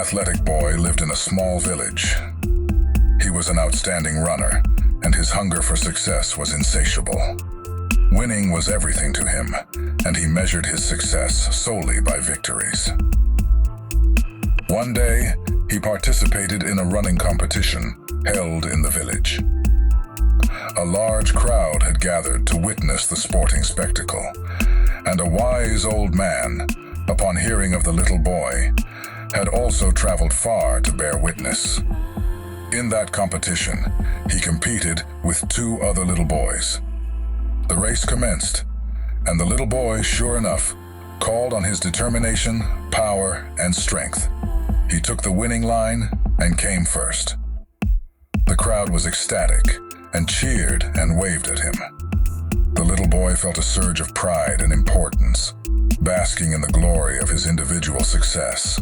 athletic boy lived in a small village. He was an outstanding runner, and his hunger for success was insatiable. Winning was everything to him, and he measured his success solely by victories. One day, he participated in a running competition held in the village. A large crowd had gathered to witness the sporting spectacle, and a wise old man, upon hearing of the little boy, had also traveled far to bear witness. In that competition, he competed with two other little boys. The race commenced, and the little boy, sure enough, called on his determination, power, and strength. He took the winning line and came first. The crowd was ecstatic and cheered and waved at him. The little boy felt a surge of pride and importance, basking in the glory of his individual success.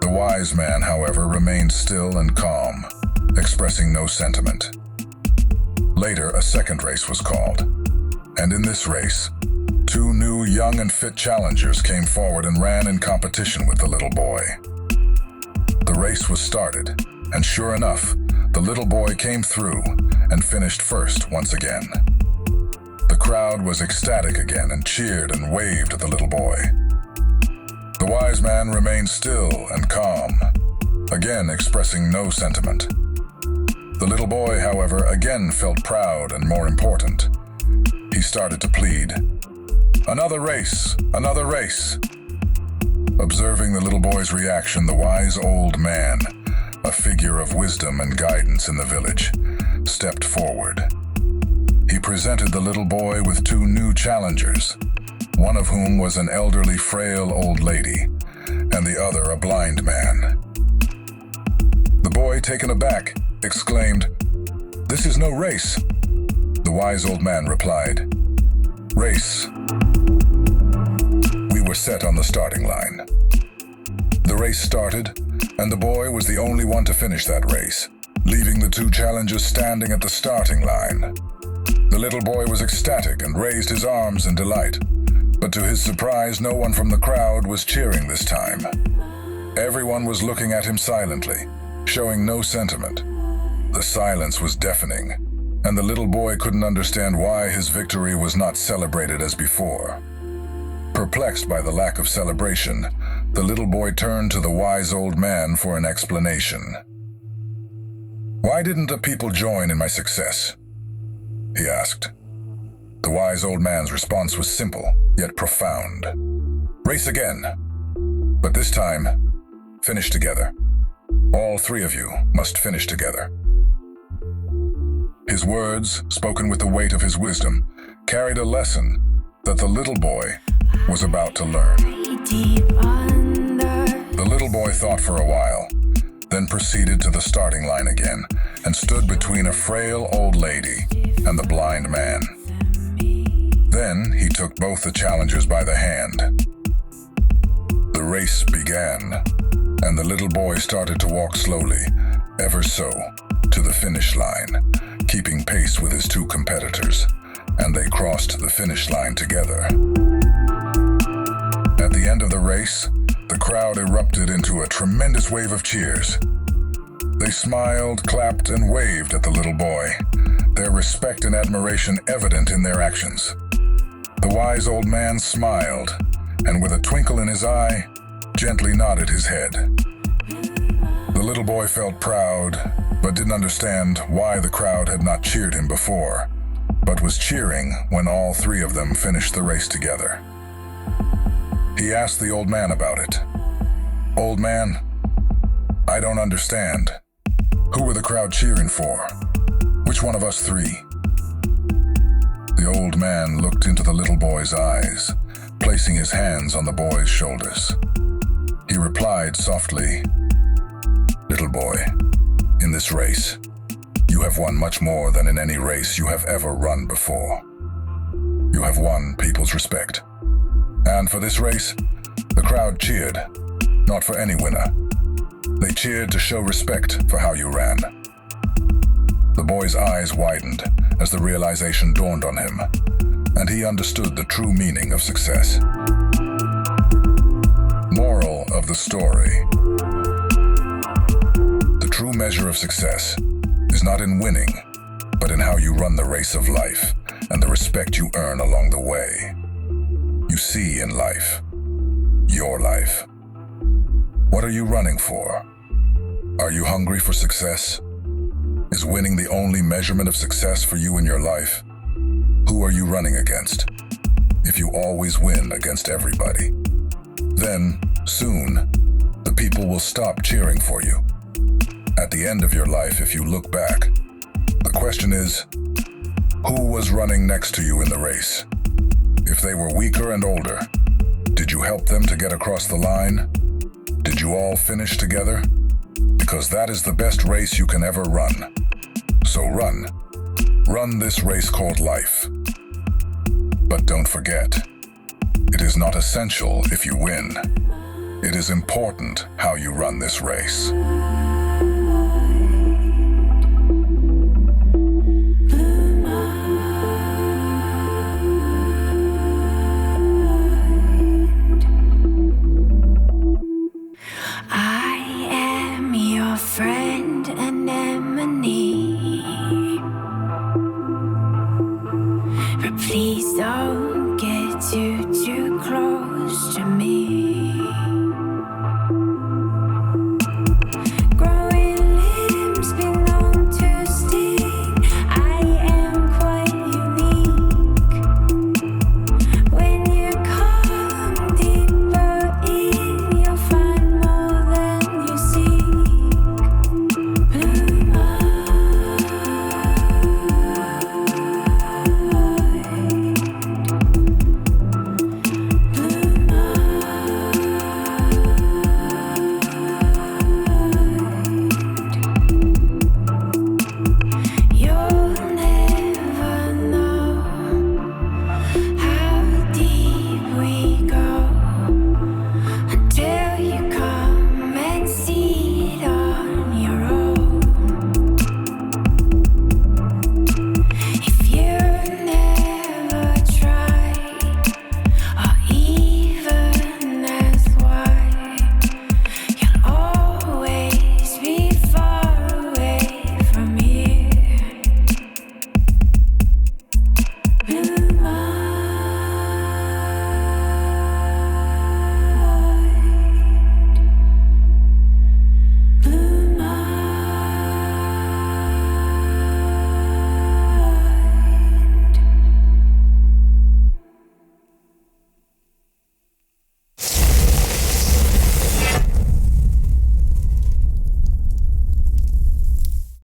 The wise man, however, remained still and calm, expressing no sentiment. Later, a second race was called, and in this race, two new young and fit challengers came forward and ran in competition with the little boy. The race was started, and sure enough, the little boy came through and finished first once again. The crowd was ecstatic again and cheered and waved at the little boy. The wise man remained still and calm, again expressing no sentiment. The little boy, however, again felt proud and more important. He started to plead, "Another race, another race." Observing the little boy's reaction, the wise old man, a figure of wisdom and guidance in the village, stepped forward. He presented the little boy with two new challengers, one of whom was an elderly, frail old lady, and the other a blind man. The boy, taken aback, exclaimed, "This is no race." The wise old man replied, "Race. We were set on the starting line." The race started, and the boy was the only one to finish that race, leaving the two challengers standing at the starting line. The little boy was ecstatic and raised his arms in delight, but to his surprise, no one from the crowd was cheering this time. Everyone was looking at him silently, showing no sentiment. The silence was deafening, and the little boy couldn't understand why his victory was not celebrated as before. Perplexed by the lack of celebration, the little boy turned to the wise old man for an explanation. "Why didn't the people join in my success?" he asked. The wise old man's response was simple, yet profound. "Race again, but this time, finish together. All three of you must finish together." His words, spoken with the weight of his wisdom, carried a lesson that the little boy was about to learn. The little boy thought for a while, then proceeded to the starting line again and stood between a frail old lady and the blind man. Then he took both the challengers by the hand. The race began, and the little boy started to walk slowly, ever so, to the finish line, keeping pace with his two competitors, and they crossed the finish line together. At the end of the race, the crowd erupted into a tremendous wave of cheers. They smiled, clapped, and waved at the little boy, their respect and admiration evident in their actions. The wise old man smiled, and with a twinkle in his eye, gently nodded his head. The little boy felt proud, but didn't understand why the crowd had not cheered him before, but was cheering when all three of them finished the race together. He asked the old man about it. "Old man, I don't understand. Who were the crowd cheering for? Which one of us three?" The old man looked into the little boy's eyes, placing his hands on the boy's shoulders. He replied softly, "Little boy, in this race, you have won much more than in any race you have ever run before. You have won people's respect. And for this race, the crowd cheered, not for any winner. They cheered to show respect for how you ran." The boy's eyes widened as the realization dawned on him, and he understood the true meaning of success. Moral of the story: measure of success is not in winning, but in how you run the race of life and the respect you earn along the way. You see in life, your life. What are you running for? Are you hungry for success? Is winning the only measurement of success for you in your life? Who are you running against? If you always win against everybody, then, soon, the people will stop cheering for you. At the end of your life, if you look back, the question is, who was running next to you in the race? If they were weaker and older, did you help them to get across the line? Did you all finish together? Because that is the best race you can ever run. So run. Run this race called life. But don't forget, it is not essential if you win. It is important how you run this race. I am your friend, anemone.